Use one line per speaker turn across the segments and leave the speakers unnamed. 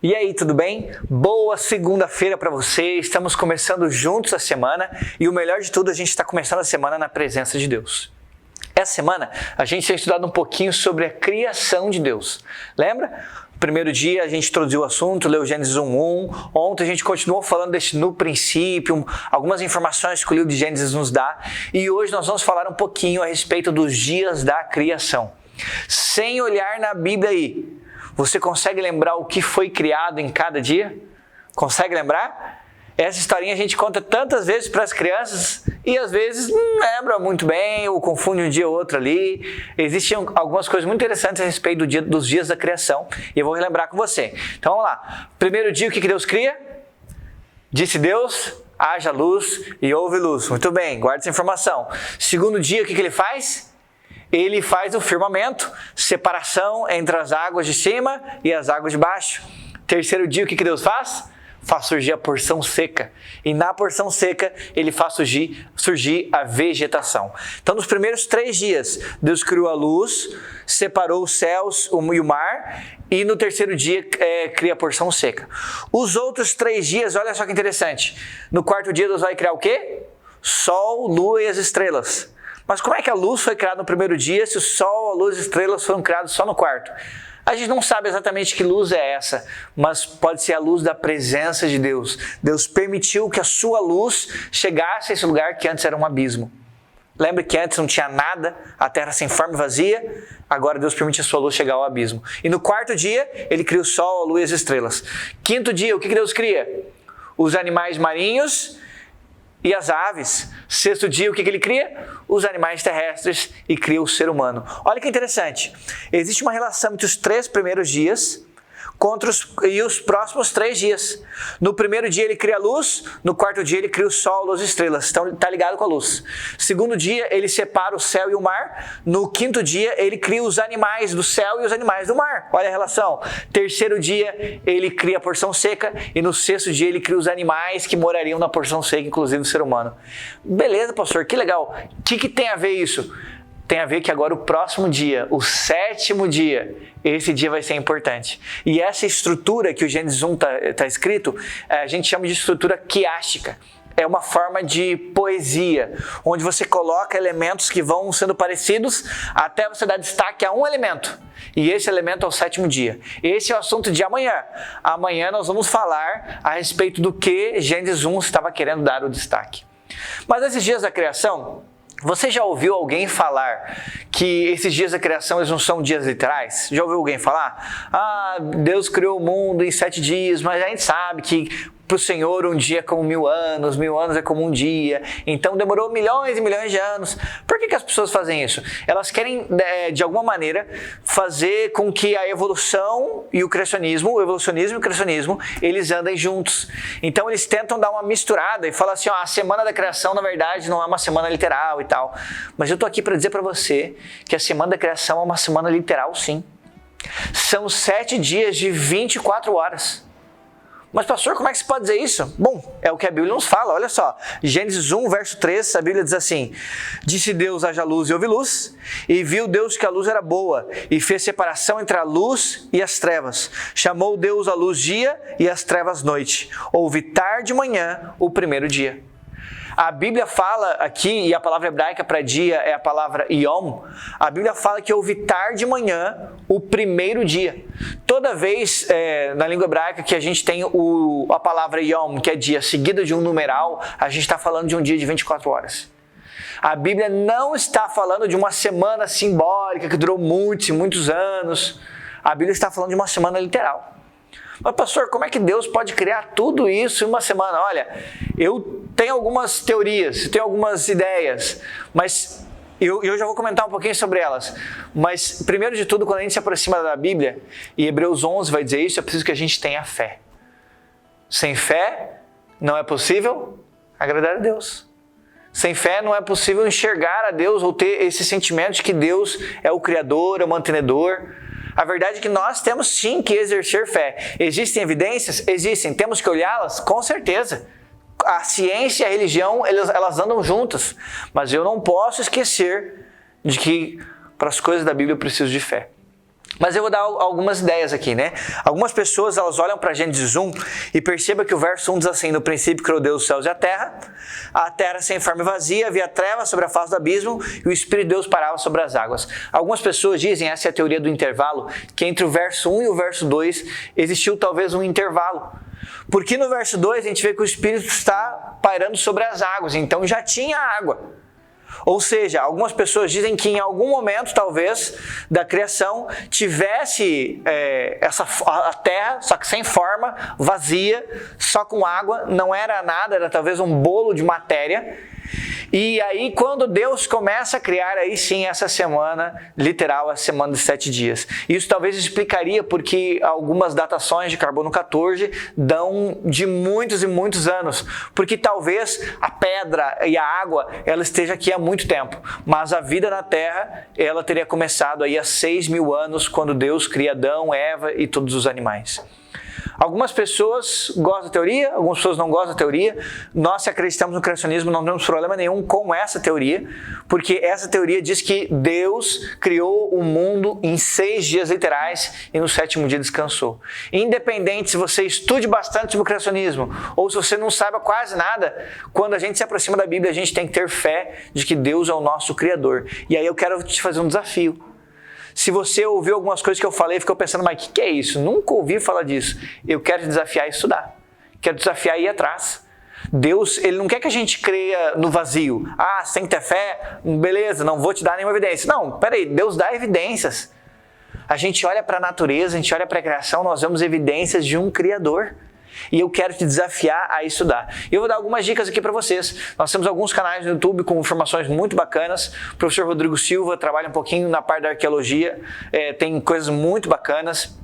E aí, tudo bem? Boa segunda-feira para você. Estamos começando juntos a semana e o melhor de tudo, a gente está começando a semana na presença de Deus. Essa semana a gente tem estudado um pouquinho sobre a criação de Deus. Lembra? No primeiro dia a gente introduziu o assunto, leu Gênesis 1:1. Ontem a gente continuou falando desse no princípio, algumas informações que o livro de Gênesis nos dá. E hoje nós vamos falar um pouquinho a respeito dos dias da criação. Sem olhar na Bíblia aí, você consegue lembrar o que foi criado em cada dia? Consegue lembrar? Essa historinha a gente conta tantas vezes para as crianças e às vezes não lembra muito bem ou confunde um dia ou outro ali. Existem algumas coisas muito interessantes a respeito dos dias da criação e eu vou relembrar com você. Então vamos lá. Primeiro dia, o que Deus cria? Disse Deus, haja luz e houve luz. Muito bem, guarda essa informação. Segundo dia, o que Ele faz? Ele faz o firmamento, separação entre as águas de cima e as águas de baixo. Terceiro dia, o que Deus faz? Faz surgir a porção seca. E na porção seca, Ele faz surgir a vegetação. Então, nos primeiros 3 dias, Deus criou a luz, separou os céus e o mar, e no terceiro dia, cria a porção seca. Os outros 3 dias, olha só que interessante. No quarto dia, Deus vai criar o quê? Sol, lua e as estrelas. Mas como é que a luz foi criada no primeiro dia se o sol, a luz e as estrelas foram criados só no quarto? A gente não sabe exatamente que luz é essa, mas pode ser a luz da presença de Deus. Deus permitiu que a sua luz chegasse a esse lugar que antes era um abismo. Lembra que antes não tinha nada, a terra sem forma e vazia? Agora Deus permite a sua luz chegar ao abismo. E no quarto dia, Ele cria o sol, a lua e as estrelas. Quinto dia, o que Deus cria? Os animais marinhos e as aves. Sexto dia, o que Ele cria? Os animais terrestres e cria o ser humano. Olha que interessante. Existe uma relação entre os 3 primeiros dias e os próximos 3 dias. No primeiro dia Ele cria a luz, no quarto dia Ele cria o sol, luz e estrelas. Então está ligado com a luz. Segundo dia Ele separa o céu e o mar. No quinto dia Ele cria os animais do céu e os animais do mar. Olha a relação. Terceiro dia Ele cria a porção seca e no sexto dia Ele cria os animais que morariam na porção seca, inclusive o ser humano. Beleza, pastor, que legal. O que tem a ver isso? Tem a ver que agora o próximo dia, o 7º dia, esse dia vai ser importante. E essa estrutura que o Gênesis 1 está escrito, a gente chama de estrutura quiástica. É uma forma de poesia, onde você coloca elementos que vão sendo parecidos até você dar destaque a um elemento. E esse elemento é o 7º dia. Esse é o assunto de amanhã. Amanhã nós vamos falar a respeito do que Gênesis 1 estava querendo dar o destaque. Mas esses dias da criação, você já ouviu alguém falar que esses dias da criação eles não são dias literais? Já ouviu alguém falar? Deus criou o mundo em 7 dias, mas a gente sabe que para o Senhor um dia é como 1000 anos é como um dia, então demorou milhões e milhões de anos. Por que as pessoas fazem isso? Elas querem, de alguma maneira, fazer com que a evolução e o criacionismo, eles andem juntos. Então eles tentam dar uma misturada e falar assim, a semana da criação na verdade não é uma semana literal e tal. Mas eu estou aqui para dizer para você que a semana da criação é uma semana literal sim. São 7 dias de 24 horas. Mas pastor, como é que você pode dizer isso? Bom, é o que a Bíblia nos fala, olha só. Gênesis 1, verso 3, a Bíblia diz assim: Disse Deus, haja luz e houve luz, e viu Deus que a luz era boa, e fez separação entre a luz e as trevas. Chamou Deus a luz dia e as trevas noite. Houve tarde e manhã o primeiro dia. A Bíblia fala aqui, e a palavra hebraica para dia é a palavra yom, a Bíblia fala que houve tarde e manhã o primeiro dia. Toda vez na língua hebraica que a gente tem a palavra yom, que é dia, seguida de um numeral, a gente está falando de um dia de 24 horas. A Bíblia não está falando de uma semana simbólica que durou muitos e muitos anos. A Bíblia está falando de uma semana literal. Mas pastor, como é que Deus pode criar tudo isso em uma semana? Olha, eu tenho algumas teorias, tenho algumas ideias, mas eu já vou comentar um pouquinho sobre elas. Mas primeiro de tudo, quando a gente se aproxima da Bíblia, e Hebreus 11 vai dizer isso, é preciso que a gente tenha fé. Sem fé não é possível agradar a Deus. Sem fé não é possível enxergar a Deus ou ter esse sentimento de que Deus é o Criador, é o mantenedor. A verdade é que nós temos sim que exercer fé. Existem evidências? Existem. Temos que olhá-las? Com certeza. A ciência e a religião, elas andam juntas. Mas eu não posso esquecer de que para as coisas da Bíblia eu preciso de fé. Mas eu vou dar algumas ideias aqui, né? Algumas pessoas, elas olham para Gênesis 1 e percebam que o verso 1 diz assim: no princípio criou Deus os céus e a terra sem forma e vazia, havia trevas sobre a face do abismo e o Espírito de Deus parava sobre as águas. Algumas pessoas dizem, essa é a teoria do intervalo, que entre o verso 1 e o verso 2 existiu talvez um intervalo. Porque no verso 2 a gente vê que o Espírito está pairando sobre as águas, então já tinha água. Ou seja, algumas pessoas dizem que em algum momento, talvez, da criação, tivesse a terra, só que sem forma, vazia, só com água, não era nada, era talvez um bolo de matéria. E aí, quando Deus começa a criar, aí sim, essa semana, literal, a semana de 7 dias. Isso talvez explicaria porque algumas datações de carbono 14 dão de muitos e muitos anos. Porque talvez a pedra e a água, ela esteja aqui há muito tempo. Mas a vida na Terra, ela teria começado aí há 6.000 anos, quando Deus cria Adão, Eva e todos os animais. Algumas pessoas gostam da teoria, algumas pessoas não gostam da teoria. Nós, se acreditamos no criacionismo, não temos problema nenhum com essa teoria, porque essa teoria diz que Deus criou o mundo em 6 dias literais e no 7º dia descansou. Independente se você estude bastante sobre o criacionismo ou se você não saiba quase nada, quando a gente se aproxima da Bíblia, a gente tem que ter fé de que Deus é o nosso Criador. E aí eu quero te fazer um desafio. Se você ouviu algumas coisas que eu falei e ficou pensando, mas o que é isso? Nunca ouvi falar disso. Eu quero te desafiar a estudar. Quero te desafiar a ir atrás. Deus, Ele não quer que a gente creia no vazio. Ah, sem ter fé, beleza, não vou te dar nenhuma evidência. Não, peraí, Deus dá evidências. A gente olha para a natureza, a gente olha para a criação, nós vemos evidências de um Criador. E eu quero te desafiar a estudar. E eu vou dar algumas dicas aqui para vocês. Nós temos alguns canais no YouTube com informações muito bacanas. O professor Rodrigo Silva trabalha um pouquinho na parte da arqueologia, tem coisas muito bacanas.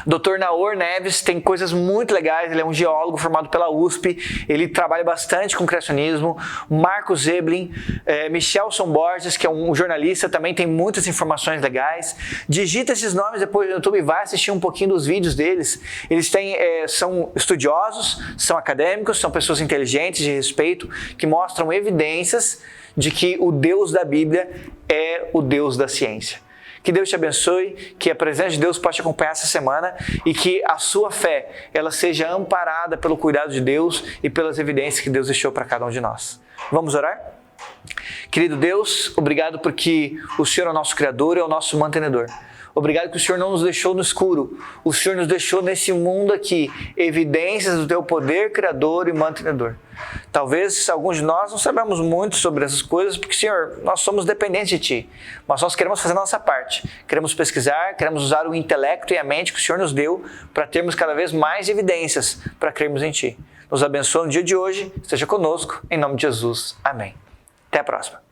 Dr. Naor Neves tem coisas muito legais, ele é um geólogo formado pela USP, ele trabalha bastante com criacionismo. Marcos Zeblin, Michelson Borges, que é um jornalista, também tem muitas informações legais. Digita esses nomes depois no YouTube e vai assistir um pouquinho dos vídeos deles. Eles são estudiosos, são acadêmicos, são pessoas inteligentes, de respeito, que mostram evidências de que o Deus da Bíblia é o Deus da ciência. Que Deus te abençoe, que a presença de Deus possa te acompanhar essa semana e que a sua fé ela seja amparada pelo cuidado de Deus e pelas evidências que Deus deixou para cada um de nós. Vamos orar? Querido Deus, obrigado porque o Senhor é o nosso Criador e é o nosso mantenedor. Obrigado que o Senhor não nos deixou no escuro. O Senhor nos deixou nesse mundo aqui evidências do teu poder criador e mantenedor. Talvez alguns de nós não sabemos muito sobre essas coisas, porque, Senhor, nós somos dependentes de Ti. Mas nós queremos fazer a nossa parte. Queremos pesquisar, queremos usar o intelecto e a mente que o Senhor nos deu para termos cada vez mais evidências para crermos em Ti. Nos abençoe no dia de hoje. Esteja conosco. Em nome de Jesus. Amém. Até a próxima.